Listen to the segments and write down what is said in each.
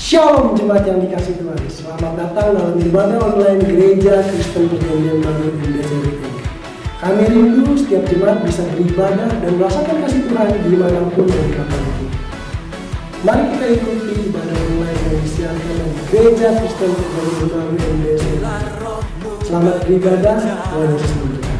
Shalom jemaat yang dikasih Tuhan. Selamat datang dalam ibadah online Gereja Kristen Perjanjian Baru Indonesia ini. Kami rindu setiap jemaat bisa beribadah dan merasakan kasih Tuhan dimanapun dan kapanpun. Mari kita ikuti ibadah online yang disiarkan oleh Gereja Kristen Perjanjian Baru Indonesia. Selamat beribadah, Tuhan Yesus memberkati.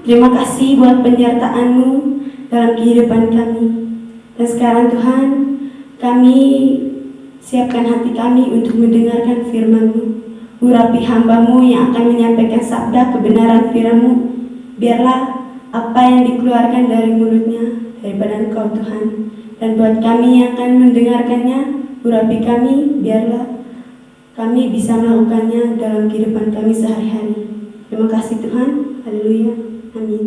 Terima kasih buat penyertaan-Mu dalam kehidupan kami. Dan sekarang Tuhan, kami siapkan hati kami untuk mendengarkan firman-Mu. Urapi hamba-Mu yang akan menyampaikan sabda kebenaran firman-Mu. Biarlah apa yang dikeluarkan dari mulutnya daripada Engkau Tuhan. Dan buat kami yang akan mendengarkannya, urapi kami, biarlah kami bisa melakukannya dalam kehidupan kami sehari-hari. Terima kasih Tuhan. Haleluya. Amin.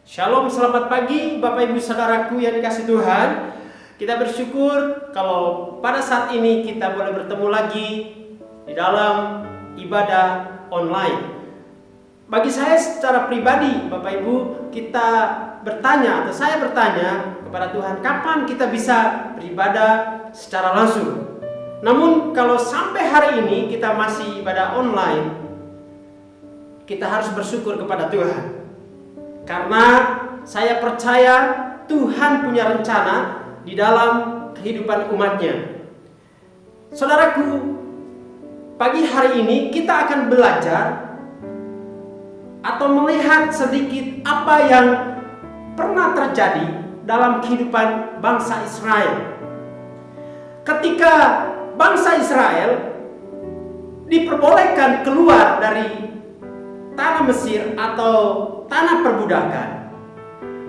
Shalom, selamat pagi Bapak Ibu Saudaraku yang dikasih Tuhan. Kita bersyukur kalau pada saat ini kita boleh bertemu lagi di dalam ibadah online. Bagi saya secara pribadi, Bapak Ibu, kita bertanya atau saya bertanya kepada Tuhan, kapan kita bisa beribadah secara langsung? Namun kalau sampai hari ini kita masih ibadah online, kita harus bersyukur kepada Tuhan. Karena saya percaya Tuhan punya rencana di dalam kehidupan umatnya. Saudaraku, pagi hari ini kita akan belajar atau melihat sedikit apa yang pernah terjadi dalam kehidupan bangsa Israel. Ketika bangsa Israel diperbolehkan keluar dari tanah Mesir atau tanah perbudakan,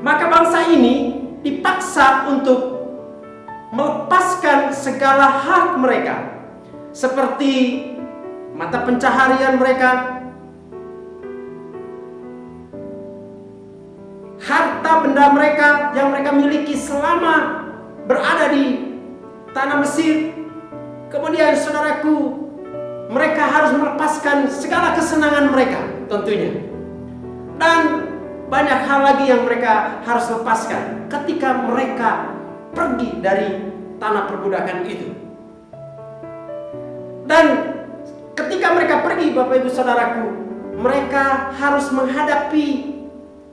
maka bangsa ini dipaksa untuk melepaskan segala hak mereka, seperti mata pencaharian mereka, harta benda mereka yang mereka miliki selama berada di tanah Mesir. Kemudian saudaraku, mereka harus melepaskan segala kesenangan mereka tentunya. Dan banyak hal lagi yang mereka harus lepaskan ketika mereka pergi dari tanah perbudakan itu. Dan ketika mereka pergi, Bapak Ibu Saudaraku, mereka harus menghadapi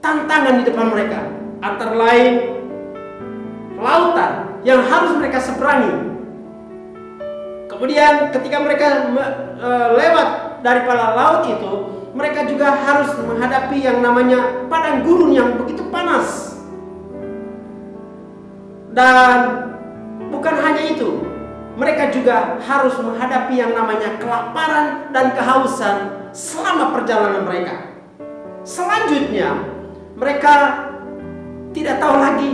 tantangan di depan mereka, antara lain lautan yang harus mereka seberangi. Kemudian ketika mereka lewat daripada laut itu, mereka juga harus menghadapi yang namanya padang gurun yang begitu panas. Dan bukan hanya itu, mereka juga harus menghadapi yang namanya kelaparan dan kehausan selama perjalanan mereka. Selanjutnya, mereka tidak tahu lagi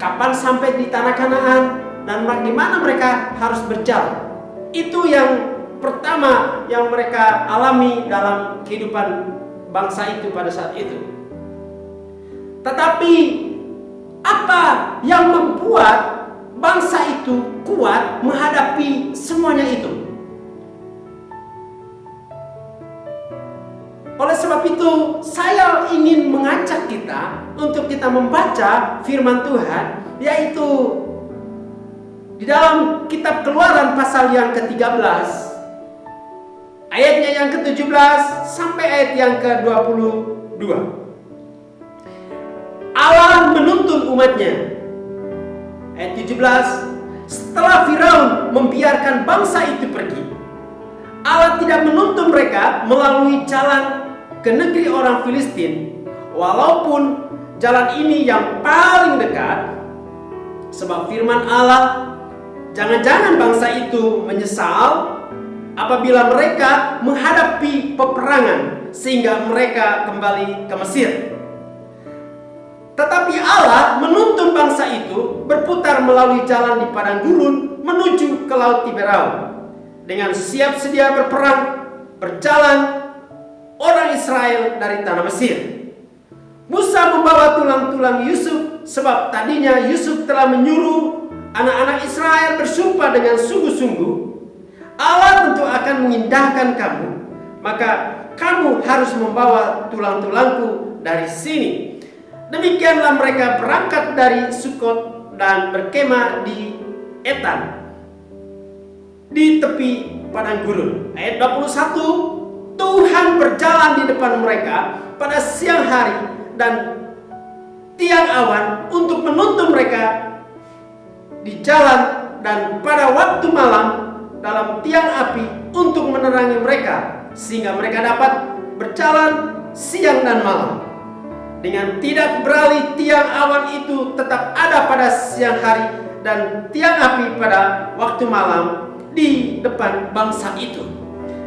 kapan sampai di tanah Kanaan dan bagaimana mereka harus berjalan. Itu yang pertama yang mereka alami dalam kehidupan bangsa itu pada saat itu. Tetapi apa yang membuat bangsa itu kuat menghadapi semuanya itu? Oleh sebab itu, saya ingin mengajak kita untuk kita membaca firman Tuhan, yaitu di dalam kitab Keluaran pasal yang ke-13, ayatnya yang ke-17 sampai ayat yang ke-22. Allah menuntun umatnya. Ayat 17, setelah Firaun membiarkan bangsa itu pergi, Allah tidak menuntun mereka melalui jalan ke negeri orang Filistin, walaupun jalan ini yang paling dekat. Sebab firman Allah, jangan-jangan bangsa itu menyesal apabila mereka menghadapi peperangan sehingga mereka kembali ke Mesir. Tetapi Allah menuntun bangsa itu berputar melalui jalan di padang gurun menuju ke laut Tiberau. Dengan siap sedia berperang, berjalan orang Israel dari tanah Mesir. Musa membawa tulang-tulang Yusuf, sebab tadinya Yusuf telah menyuruh anak-anak Israel bersumpah dengan sungguh-sungguh, Allah tentu akan mengindahkan kamu, maka kamu harus membawa tulang-tulangku dari sini. Demikianlah mereka berangkat dari Sukot dan berkemah di Etan, di tepi padang gurun. Ayat 21, Tuhan berjalan di depan mereka pada siang hari dan tiang awan untuk menuntun mereka di jalan, dan pada waktu malam dalam tiang api untuk menerangi mereka, sehingga mereka dapat berjalan siang dan malam. Dengan tidak beralih, tiang awan itu tetap ada pada siang hari dan tiang api pada waktu malam di depan bangsa itu.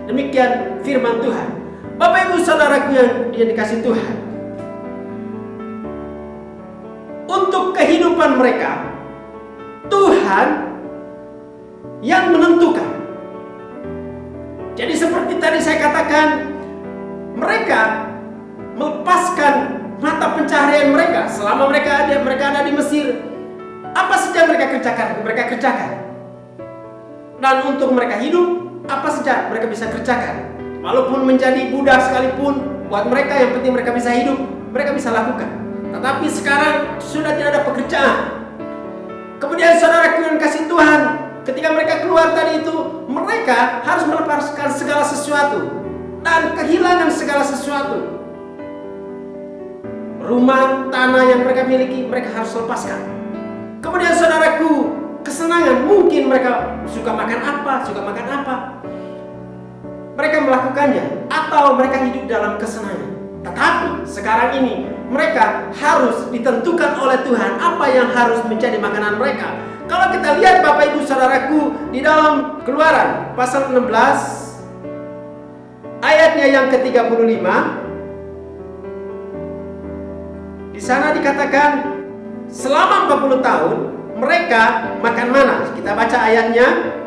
Demikian firman Tuhan. Bapak Ibu Saudaraku yang dikasihi Tuhan, untuk kehidupan mereka, Tuhan yang menentukan. Jadi seperti tadi saya katakan, mereka melepaskan mata pencaharian mereka selama mereka ada di Mesir. Apa saja mereka kerjakan. Dan untuk mereka hidup, apa saja mereka bisa kerjakan. Walaupun menjadi budak sekalipun, buat mereka yang penting mereka bisa hidup, mereka bisa lakukan. Tetapi sekarang sudah tidak ada pekerjaan. Kemudian saudaraku yang kasih Tuhan, ketika mereka keluar tadi itu, mereka harus melepaskan segala sesuatu dan kehilangan segala sesuatu. Rumah, tanah yang mereka miliki, mereka harus lepaskan. Kemudian saudaraku, kesenangan, mungkin mereka suka makan apa. Mereka melakukannya, atau mereka hidup dalam kesenangan. Tetapi sekarang ini mereka harus ditentukan oleh Tuhan apa yang harus menjadi makanan mereka. Kalau kita lihat Bapak Ibu Saudaraku di dalam Keluaran pasal 16 ayatnya yang ke-35, di sana dikatakan selama 40 tahun mereka makan mana. Kita baca ayatnya.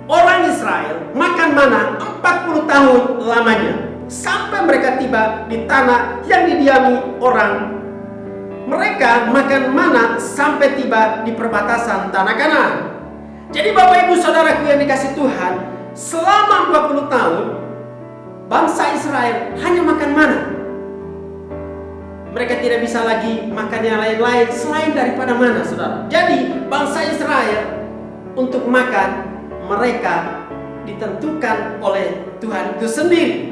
Orang Israel makan mana 40 tahun lamanya, sampai mereka tiba di tanah yang didiami orang. Mereka makan mana sampai tiba di perbatasan tanah Kanaan. Jadi Bapak Ibu Saudaraku yang dikasih Tuhan, selama 40 tahun bangsa Israel hanya makan mana. Mereka tidak bisa lagi makan yang lain-lain selain daripada mana, saudara. Jadi bangsa Israel untuk makan, mereka ditentukan oleh Tuhan itu sendiri.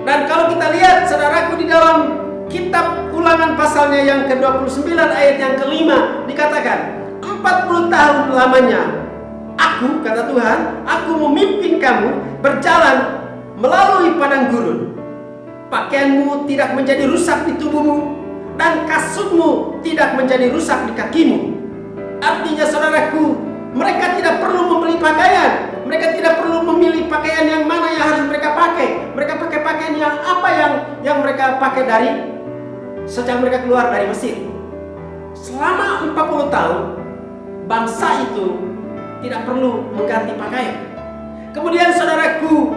Dan kalau kita lihat saudaraku di dalam kitab Ulangan pasalnya yang ke-29 ayat yang ke-5 dikatakan 40 tahun lamanya aku, kata Tuhan, aku memimpin kamu berjalan melalui padang gurun. Pakaianmu tidak menjadi rusak di tubuhmu dan kasutmu tidak menjadi rusak di kakimu. Artinya saudaraku, mereka tidak perlu membeli pakaian. Mereka tidak perlu memilih pakaian yang mana yang harus mereka pakai. Mereka pakai pakaian yang apa yang mereka pakai dari sejak mereka keluar dari Mesir. Selama 40 tahun bangsa itu tidak perlu mengganti pakaian. Kemudian saudaraku,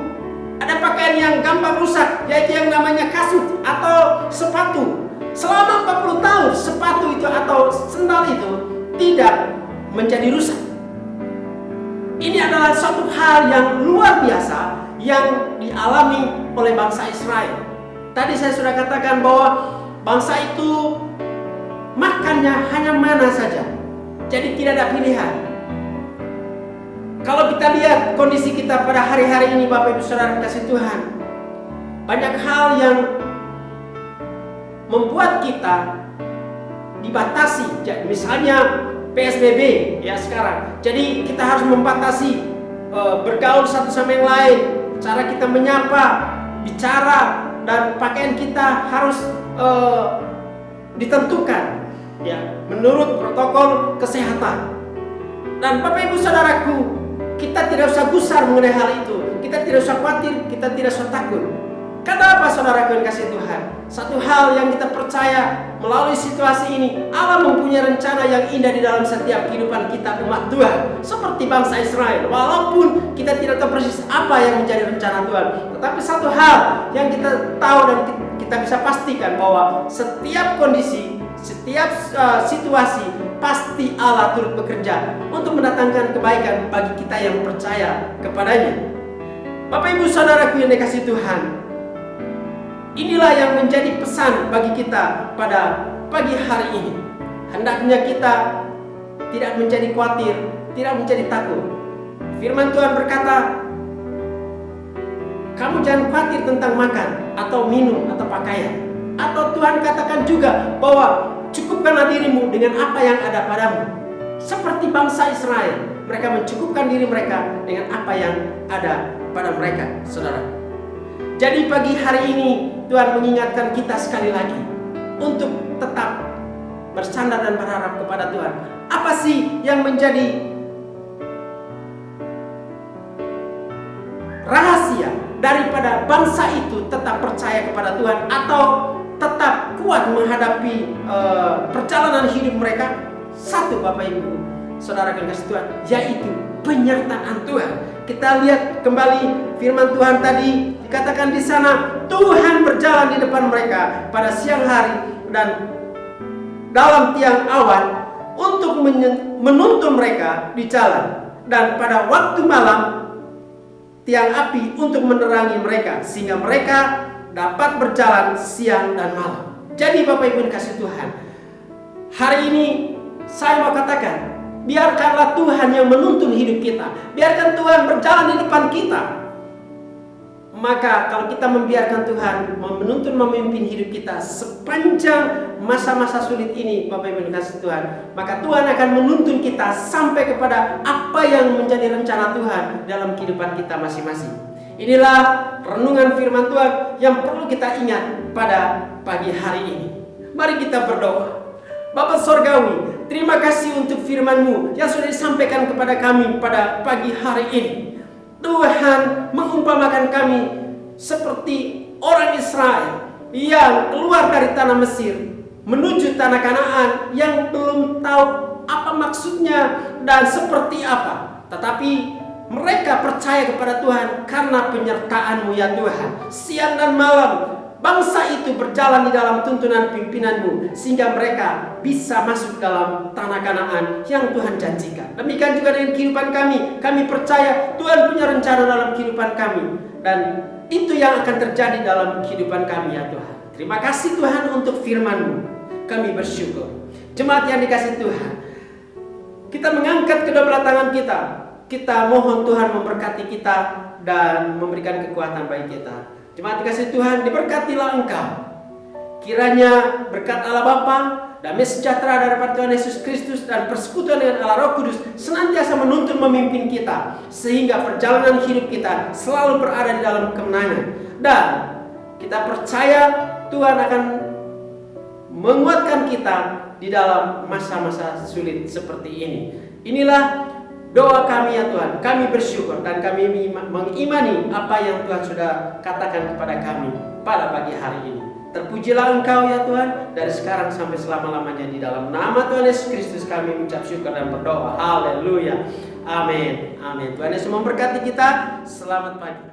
ada pakaian yang gampang rusak, yaitu yang namanya kasut atau sepatu. Selama 40 tahun sepatu itu atau sendal itu tidak menjadi rusak. Ini adalah suatu hal yang luar biasa yang dialami oleh bangsa Israel. Tadi saya sudah katakan bahwa bangsa itu makannya hanya mana saja. Jadi tidak ada pilihan. Kalau kita lihat kondisi kita pada hari-hari ini Bapak Ibu Saudara kasih Tuhan, banyak hal yang membuat kita dibatasi. Misalnya PSBB ya sekarang. Jadi kita harus membatasi bergaul satu sama yang lain, cara kita menyapa, bicara, dan pakaian kita harus ditentukan ya menurut protokol kesehatan. Dan Bapak Ibu Saudaraku, kita tidak usah gusar mengenai hal itu. Kita tidak usah khawatir, kita tidak usah takut. Kenapa saudaraku yang kasih Tuhan? Satu hal yang kita percaya melalui situasi ini, Allah mempunyai rencana yang indah di dalam setiap kehidupan kita umat Tuhan. Seperti bangsa Israel, walaupun kita tidak tahu persis apa yang menjadi rencana Tuhan, tetapi satu hal yang kita tahu dan kita bisa pastikan bahwa setiap kondisi, setiap situasi pasti Allah turut bekerja untuk mendatangkan kebaikan bagi kita yang percaya kepadanya. Bapak Ibu Saudaraku yang dikasih Tuhan, inilah yang menjadi pesan bagi kita pada pagi hari ini. Hendaknya kita tidak menjadi khawatir, tidak menjadi takut. Firman Tuhan berkata, kamu jangan khawatir tentang makan atau minum atau pakaian. Atau Tuhan katakan juga bahwa cukupkanlah dirimu dengan apa yang ada padamu. Seperti bangsa Israel, mereka mencukupkan diri mereka dengan apa yang ada pada mereka, saudara. Jadi pagi hari ini Tuhan mengingatkan kita sekali lagi untuk tetap bersandar dan berharap kepada Tuhan. Apa sih yang menjadi rahasia daripada bangsa itu tetap percaya kepada Tuhan atau tetap kuat menghadapi perjalanan hidup mereka? Satu Bapak Ibu Saudara yang kasih Tuhan, yaitu penyertaan Tuhan. Kita lihat kembali firman Tuhan tadi, dikatakan di sana Tuhan berjalan di depan mereka pada siang hari dan dalam tiang awan untuk menuntun mereka di jalan, dan pada waktu malam tiang api untuk menerangi mereka sehingga mereka dapat berjalan siang dan malam. Jadi Bapak Ibu kasih Tuhan, hari ini saya mau katakan, biarkanlah Tuhan yang menuntun hidup kita. Biarkan Tuhan berjalan di depan kita maka kalau kita membiarkan Tuhan menuntun memimpin hidup kita sepanjang masa-masa sulit ini, Bapak Ibu kasih Tuhan, maka Tuhan akan menuntun kita sampai kepada apa yang menjadi rencana Tuhan dalam kehidupan kita masing-masing. Inilah renungan firman Tuhan yang perlu kita ingat pada pagi hari ini. Mari kita berdoa. Bapa Sorgawi, terima kasih untuk firman-Mu yang sudah disampaikan kepada kami pada pagi hari ini. Tuhan mengumpamakan kami seperti orang Israel yang keluar dari tanah Mesir menuju tanah Kanaan yang belum tahu apa maksudnya dan seperti apa. Tetapi mereka percaya kepada Tuhan karena penyertaan-Mu ya Tuhan. Siang dan malam bangsa itu berjalan di dalam tuntunan pimpinan-Mu sehingga mereka bisa masuk dalam tanah Kanaan yang Tuhan janjikan. Demikian juga dengan kehidupan kami. Kami percaya Tuhan punya rencana dalam kehidupan kami, dan itu yang akan terjadi dalam kehidupan kami ya Tuhan. Terima kasih Tuhan untuk firman-Mu. Kami bersyukur. Jemaat yang dikasihi Tuhan, kita mengangkat kedua belah tangan kita. Kita mohon Tuhan memberkati kita dan memberikan kekuatan bagi kita. Jemaat dikasihi Tuhan, diberkatilah engkau. Kiranya berkat Allah Bapa, damai sejahtera dari Tuhan Yesus Kristus dan persekutuan dengan Allah Roh Kudus senantiasa menuntun memimpin kita, sehingga perjalanan hidup kita selalu berada di dalam kemenangan. Dan kita percaya Tuhan akan menguatkan kita di dalam masa-masa sulit seperti ini. Inilah doa kami ya Tuhan. Kami bersyukur dan kami mengimani apa yang Tuhan sudah katakan kepada kami pada pagi hari ini. Terpujilah Engkau ya Tuhan, dari sekarang sampai selama-lamanya. Di dalam nama Tuhan Yesus Kristus kami mengucap syukur dan berdoa. Haleluya. Amin. Amin. Tuhan Yesus memberkati kita. Selamat pagi.